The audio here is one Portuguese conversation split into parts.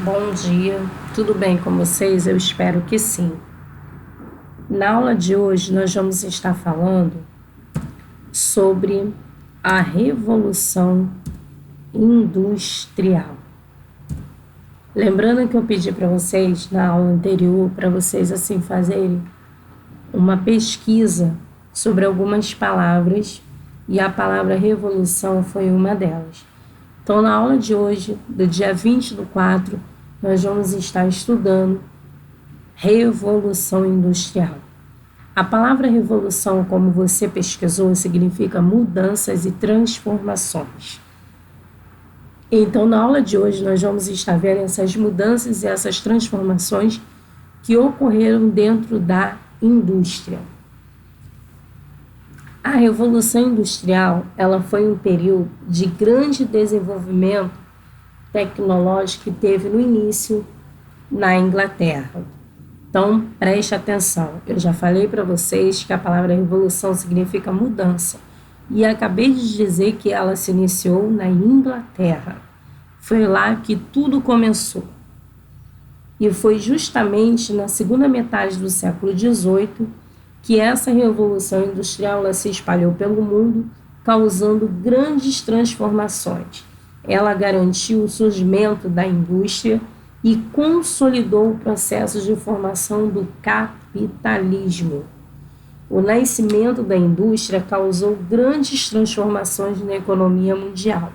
Bom dia, tudo bem com vocês? Eu espero que sim. Na aula de hoje, nós vamos estar falando sobre a Revolução Industrial. Lembrando que eu pedi para vocês, na aula anterior, para vocês assim fazerem uma pesquisa sobre algumas palavras, e a palavra revolução foi uma delas. Então, na aula de hoje, do dia 20/4, nós vamos estar estudando Revolução Industrial. A palavra revolução, como você pesquisou, significa mudanças e transformações. Então, na aula de hoje, nós vamos estar vendo essas mudanças e essas transformações que ocorreram dentro da indústria. A Revolução Industrial, ela foi um período de grande desenvolvimento tecnológico que teve no início na Inglaterra. Então, preste atenção. Eu já falei para vocês que a palavra revolução significa mudança. E acabei de dizer que ela se iniciou na Inglaterra. Foi lá que tudo começou. E foi justamente na segunda metade do século XVIII que essa revolução industrial ela se espalhou pelo mundo, causando grandes transformações. Ela garantiu o surgimento da indústria e consolidou o processo de formação do capitalismo. O nascimento da indústria causou grandes transformações na economia mundial,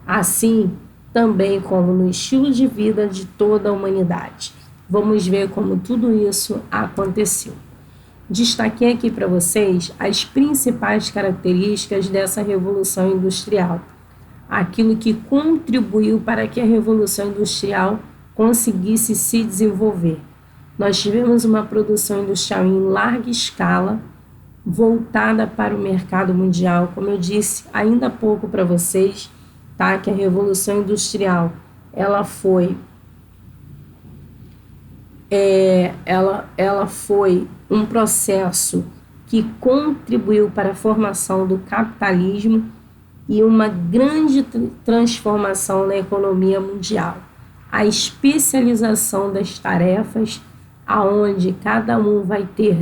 assim também como no estilo de vida de toda a humanidade. Vamos ver como tudo isso aconteceu. Destaquei aqui para vocês as principais características dessa revolução industrial, aquilo que contribuiu para que a revolução industrial conseguisse se desenvolver. Nós tivemos uma produção industrial em larga escala, voltada para o mercado mundial, como eu disse ainda há pouco para vocês, tá? Que a revolução industrial ela foi um processo que contribuiu para a formação do capitalismo e uma grande transformação na economia mundial. A especialização das tarefas, aonde cada um vai ter,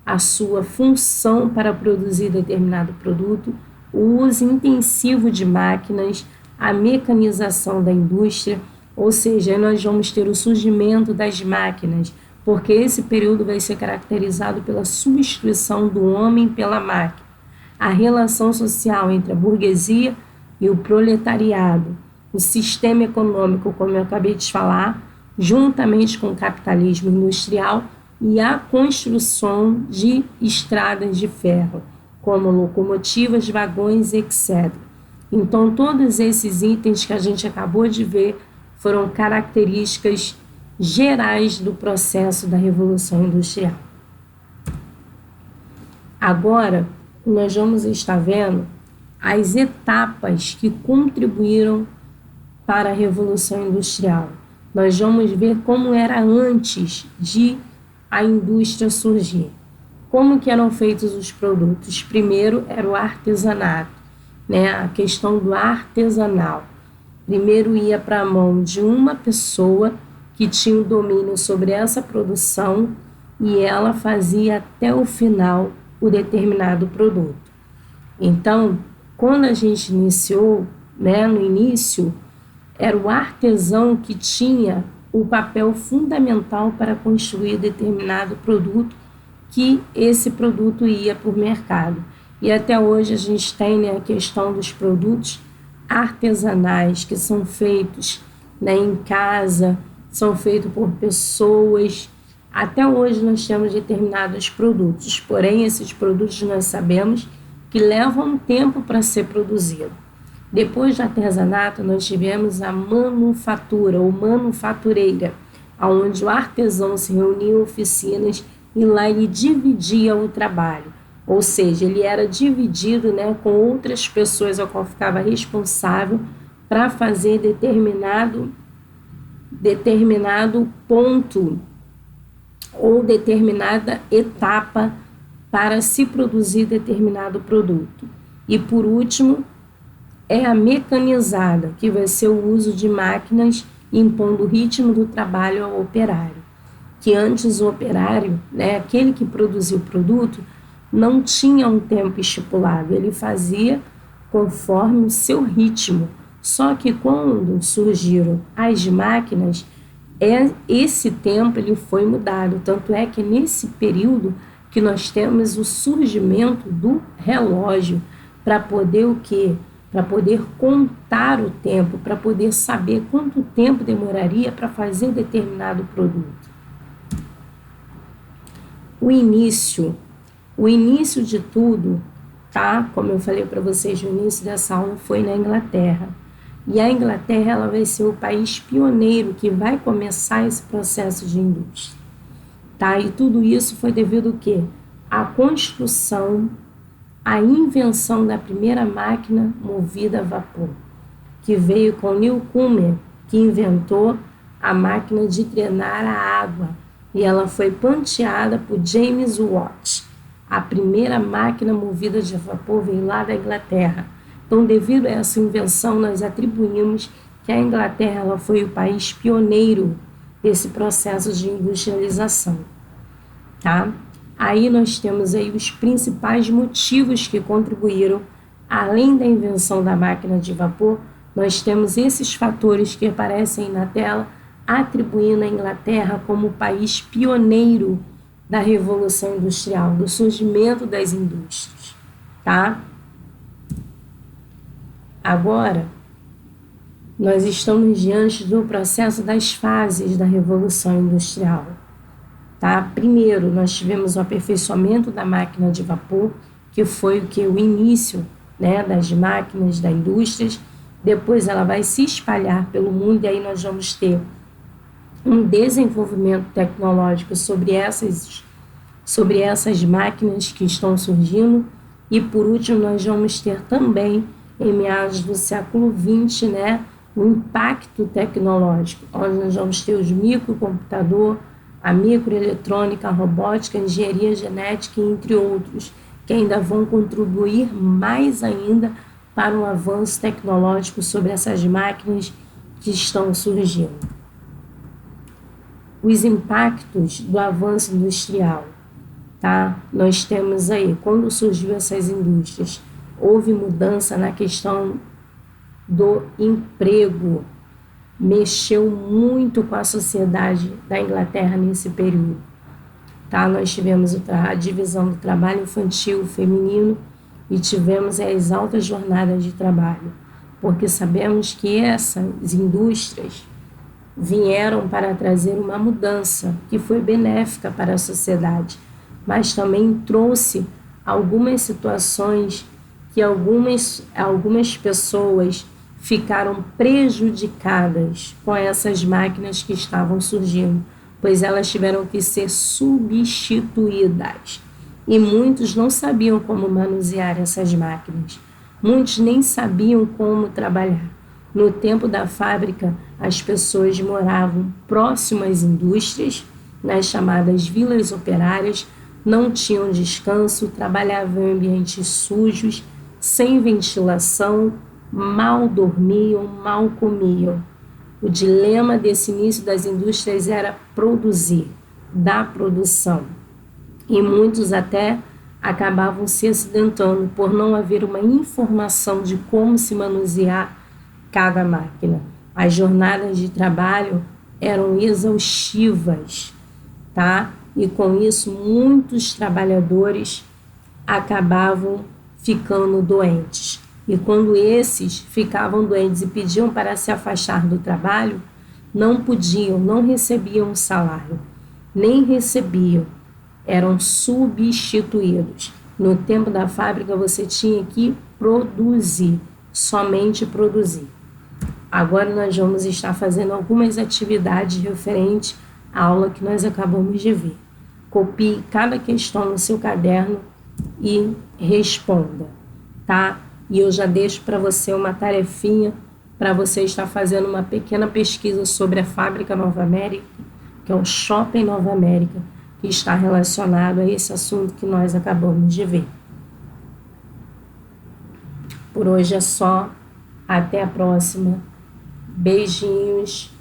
a sua função para produzir determinado produto, o uso intensivo de máquinas, a mecanização da indústria, ou seja, nós vamos ter o surgimento das máquinas, porque esse período vai ser caracterizado pela substituição do homem pela máquina. A relação social entre a burguesia e o proletariado, o sistema econômico, como eu acabei de falar, juntamente com o capitalismo industrial e a construção de estradas de ferro, como locomotivas, vagões, etc. Então, todos esses itens que a gente acabou de ver foram características gerais do processo da Revolução Industrial. Agora, nós vamos estar vendo as etapas que contribuíram para a Revolução Industrial. Nós vamos ver como era antes de a indústria surgir. Como que eram feitos os produtos? Primeiro era o artesanato, a questão do artesanal. Primeiro ia para a mão de uma pessoa que tinha o domínio sobre essa produção e ela fazia até o final o determinado produto. Então, quando a gente iniciou, no início, era o artesão que tinha o papel fundamental para construir determinado produto, que esse produto ia para o mercado. E até hoje a gente tem a questão dos produtos artesanais que são feitos em casa, são feitos por pessoas. Até hoje nós temos determinados produtos, porém esses produtos nós sabemos que levam tempo para ser produzido. Depois do artesanato nós tivemos a manufatura ou manufatureira, onde o artesão se reunia em oficinas e lá ele dividia o trabalho. Ou seja, ele era dividido com outras pessoas, ao qual ficava responsável para fazer determinado ponto ou determinada etapa para se produzir determinado produto. E por último, é a mecanizada, que vai ser o uso de máquinas impondo o ritmo do trabalho ao operário, que antes o operário, né, aquele que produzia o produto, não tinha um tempo estipulado, ele fazia conforme o seu ritmo. Só que quando surgiram as máquinas, esse tempo ele foi mudado, tanto é que nesse período que nós temos o surgimento do relógio, para poder o quê? Para poder contar o tempo, para poder saber quanto tempo demoraria para fazer determinado produto. O início de tudo, tá? Como eu falei para vocês no início dessa aula, foi na Inglaterra. E a Inglaterra ela vai ser o país pioneiro que vai começar esse processo de indústria, tá? E tudo isso foi devido ao quê? À construção, à invenção da primeira máquina movida a vapor, que veio com Newcomen, que inventou a máquina de drenar a água, e ela foi patenteada por James Watt. A primeira máquina movida de vapor veio lá da Inglaterra. Então, devido a essa invenção, nós atribuímos que a Inglaterra ela foi o país pioneiro desse processo de industrialização, tá? Aí nós temos aí os principais motivos que contribuíram, além da invenção da máquina de vapor, nós temos esses fatores que aparecem na tela, atribuindo a Inglaterra como o país pioneiro da Revolução Industrial, do surgimento das indústrias, tá? Agora, nós estamos diante do processo das fases da Revolução Industrial, tá? Primeiro, nós tivemos o aperfeiçoamento da máquina de vapor, que foi o início, né, das máquinas, das indústrias. Depois ela vai se espalhar pelo mundo e aí nós vamos ter um desenvolvimento tecnológico sobre essas máquinas que estão surgindo. E por último, nós vamos ter também, em meados do século XX, né, o impacto tecnológico, onde nós vamos ter os microcomputadores, a microeletrônica, a robótica, a engenharia genética, entre outros, que ainda vão contribuir mais ainda para um avanço tecnológico sobre essas máquinas que estão surgindo. Os impactos do avanço industrial, tá? Nós temos aí, quando surgiu essas indústrias, houve mudança na questão do emprego, mexeu muito com a sociedade da Inglaterra nesse período, tá? Nós tivemos a divisão do trabalho infantil feminino e tivemos as altas jornadas de trabalho, porque sabemos que essas indústrias vieram para trazer uma mudança que foi benéfica para a sociedade, mas também trouxe algumas situações que algumas pessoas ficaram prejudicadas com essas máquinas que estavam surgindo, pois elas tiveram que ser substituídas. E muitos não sabiam como manusear essas máquinas. Muitos nem sabiam como trabalhar. No tempo da fábrica, as pessoas moravam próximo às indústrias, nas chamadas vilas operárias, não tinham descanso, trabalhavam em ambientes sujos, sem ventilação, mal dormiam, mal comiam. O dilema desse início das indústrias era produzir, dar produção. E muitos até acabavam se acidentando por não haver uma informação de como se manusear cada máquina. As jornadas de trabalho eram exaustivas, tá? E com isso muitos trabalhadores acabavam ficando doentes. E quando esses ficavam doentes e pediam para se afastar do trabalho, não podiam, não recebiam salário, nem recebiam, eram substituídos. No tempo da fábrica você tinha que produzir, somente produzir. Agora nós vamos estar fazendo algumas atividades referentes à aula que nós acabamos de ver. Copie cada questão no seu caderno e responda, tá? E eu já deixo para você uma tarefinha para você estar fazendo uma pequena pesquisa sobre a Fábrica Nova América, que é o Shopping Nova América, que está relacionado a esse assunto que nós acabamos de ver. Por hoje é só. Até a próxima. Beijinhos.